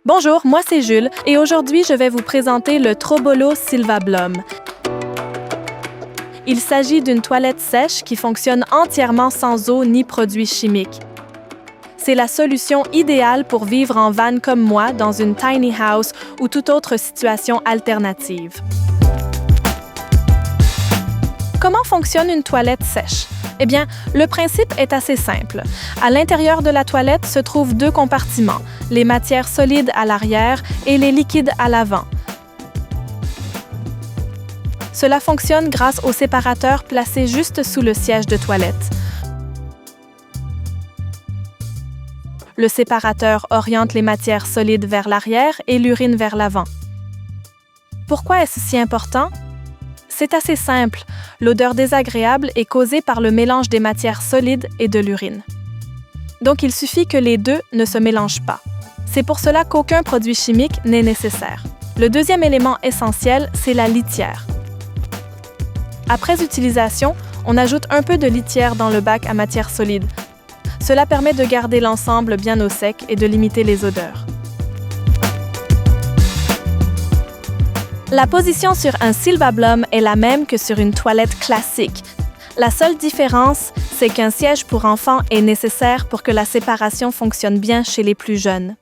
Bonjour, moi c'est Jules et aujourd'hui je vais vous présenter le Trobolo Silvablum. Il s'agit d'une toilette sèche qui fonctionne entièrement sans eau ni produits chimiques. C'est la solution idéale pour vivre en van comme moi dans une tiny house ou toute autre situation alternative. Comment fonctionne une toilette sèche? Eh bien, le principe est assez simple. À l'intérieur de la toilette se trouvent deux compartiments, les matières solides à l'arrière et les liquides à l'avant. Cela fonctionne grâce au séparateur placé juste sous le siège de toilette. Le séparateur oriente les matières solides vers l'arrière et l'urine vers l'avant. Pourquoi est-ce si important? C'est assez simple. L'odeur désagréable est causée par le mélange des matières solides et de l'urine. Donc, il suffit que les deux ne se mélangent pas. C'est pour cela qu'aucun produit chimique n'est nécessaire. Le deuxième élément essentiel, c'est la litière. Après utilisation, on ajoute un peu de litière dans le bac à matière solide. Cela permet de garder l'ensemble bien au sec et de limiter les odeurs. La position sur un Silvablum est la même que sur une toilette classique. La seule différence, c'est qu'un siège pour enfants est nécessaire pour que la séparation fonctionne bien chez les plus jeunes.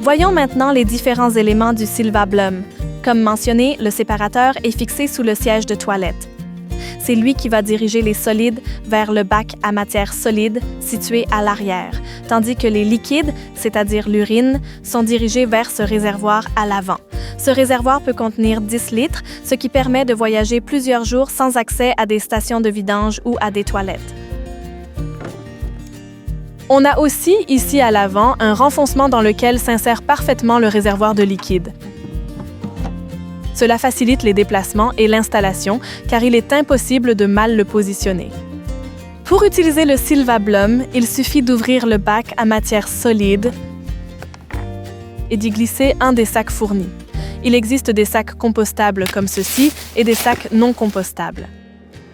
Voyons maintenant les différents éléments du Silvablum. Comme mentionné, le séparateur est fixé sous le siège de toilette. C'est lui qui va diriger les solides vers le bac à matière solide situé à l'arrière, tandis que les liquides, c'est-à-dire l'urine, sont dirigés vers ce réservoir à l'avant. Ce réservoir peut contenir 10 litres, ce qui permet de voyager plusieurs jours sans accès à des stations de vidange ou à des toilettes. On a aussi, ici à l'avant, un renfoncement dans lequel s'insère parfaitement le réservoir de liquide. Cela facilite les déplacements et l'installation, car il est impossible de mal le positionner. Pour utiliser le Silvablum, il suffit d'ouvrir le bac à matière solide et d'y glisser un des sacs fournis. Il existe des sacs compostables comme ceux-ci et des sacs non compostables.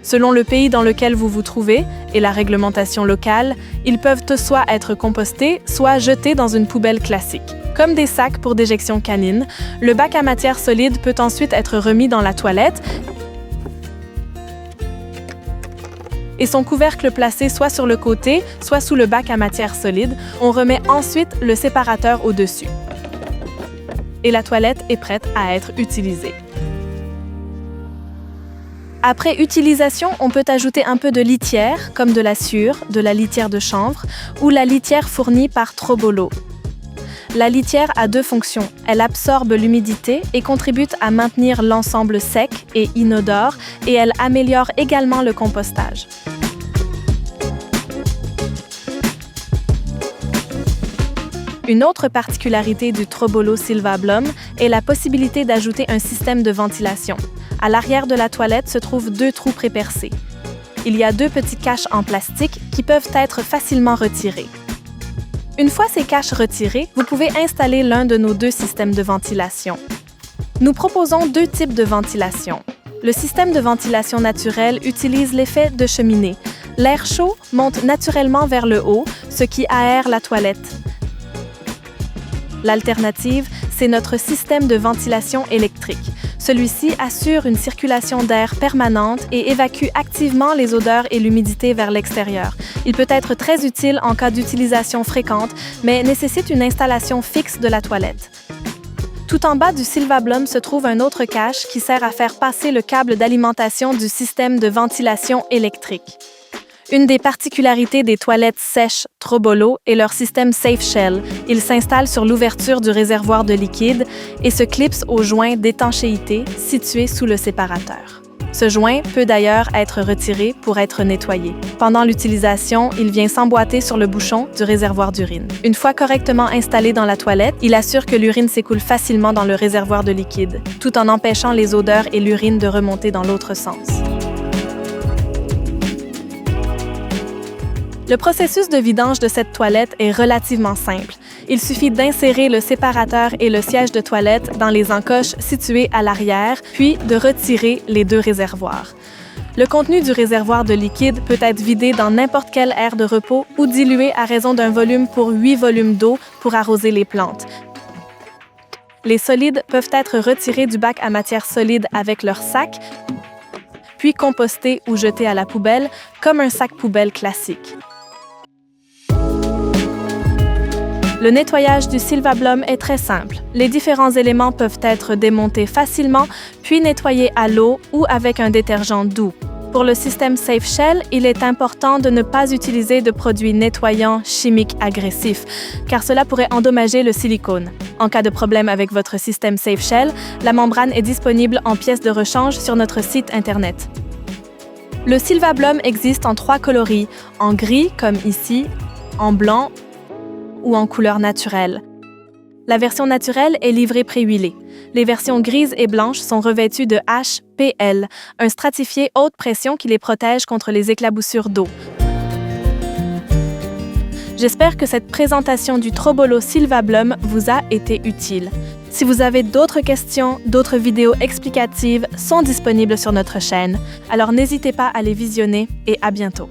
Selon le pays dans lequel vous vous trouvez et la réglementation locale, ils peuvent soit être compostés, soit jetés dans une poubelle classique. Comme des sacs pour déjection canine, le bac à matière solide peut ensuite être remis dans la toilette et son couvercle placé soit sur le côté, soit sous le bac à matière solide. On remet ensuite le séparateur au-dessus. Et la toilette est prête à être utilisée. Après utilisation, on peut ajouter un peu de litière, comme de la sciure, de la litière de chanvre ou la litière fournie par Trobolo. La litière a deux fonctions. Elle absorbe l'humidité et contribue à maintenir l'ensemble sec et inodore, et elle améliore également le compostage. Une autre particularité du Trobolo Silvablum est la possibilité d'ajouter un système de ventilation. À l'arrière de la toilette se trouvent deux trous prépercés. Il y a deux petits caches en plastique qui peuvent être facilement retirés. Une fois ces caches retirées, vous pouvez installer l'un de nos deux systèmes de ventilation. Nous proposons deux types de ventilation. Le système de ventilation naturel utilise l'effet de cheminée. L'air chaud monte naturellement vers le haut, ce qui aère la toilette. L'alternative, c'est notre système de ventilation électrique. Celui-ci assure une circulation d'air permanente et évacue activement les odeurs et l'humidité vers l'extérieur. Il peut être très utile en cas d'utilisation fréquente, mais nécessite une installation fixe de la toilette. Tout en bas du Silvablum se trouve un autre cache qui sert à faire passer le câble d'alimentation du système de ventilation électrique. Une des particularités des toilettes sèches Trobolo est leur système Safe Shell. Il s'installe sur l'ouverture du réservoir de liquide et se clipse au joint d'étanchéité situé sous le séparateur. Ce joint peut d'ailleurs être retiré pour être nettoyé. Pendant l'utilisation, il vient s'emboîter sur le bouchon du réservoir d'urine. Une fois correctement installé dans la toilette, il assure que l'urine s'écoule facilement dans le réservoir de liquide, tout en empêchant les odeurs et l'urine de remonter dans l'autre sens. Le processus de vidange de cette toilette est relativement simple. Il suffit d'insérer le séparateur et le siège de toilette dans les encoches situées à l'arrière, puis de retirer les deux réservoirs. Le contenu du réservoir de liquide peut être vidé dans n'importe quelle aire de repos ou dilué à raison d'un volume pour 8 volumes d'eau pour arroser les plantes. Les solides peuvent être retirés du bac à matière solide avec leur sac, puis compostés ou jetés à la poubelle comme un sac poubelle classique. Le nettoyage du Silvablum est très simple. Les différents éléments peuvent être démontés facilement, puis nettoyés à l'eau ou avec un détergent doux. Pour le système Safe Shell, il est important de ne pas utiliser de produits nettoyants chimiques agressifs, car cela pourrait endommager le silicone. En cas de problème avec votre système Safe Shell, la membrane est disponible en pièces de rechange sur notre site Internet. Le Silvablum existe en 3 coloris, en gris comme ici, en blanc ou en couleur naturelle. La version naturelle est livrée pré-huilée. Les versions grises et blanches sont revêtues de HPL, un stratifié haute pression qui les protège contre les éclaboussures d'eau. J'espère que cette présentation du Trobolo Silvablum vous a été utile. Si vous avez d'autres questions, d'autres vidéos explicatives sont disponibles sur notre chaîne, alors n'hésitez pas à les visionner et à bientôt.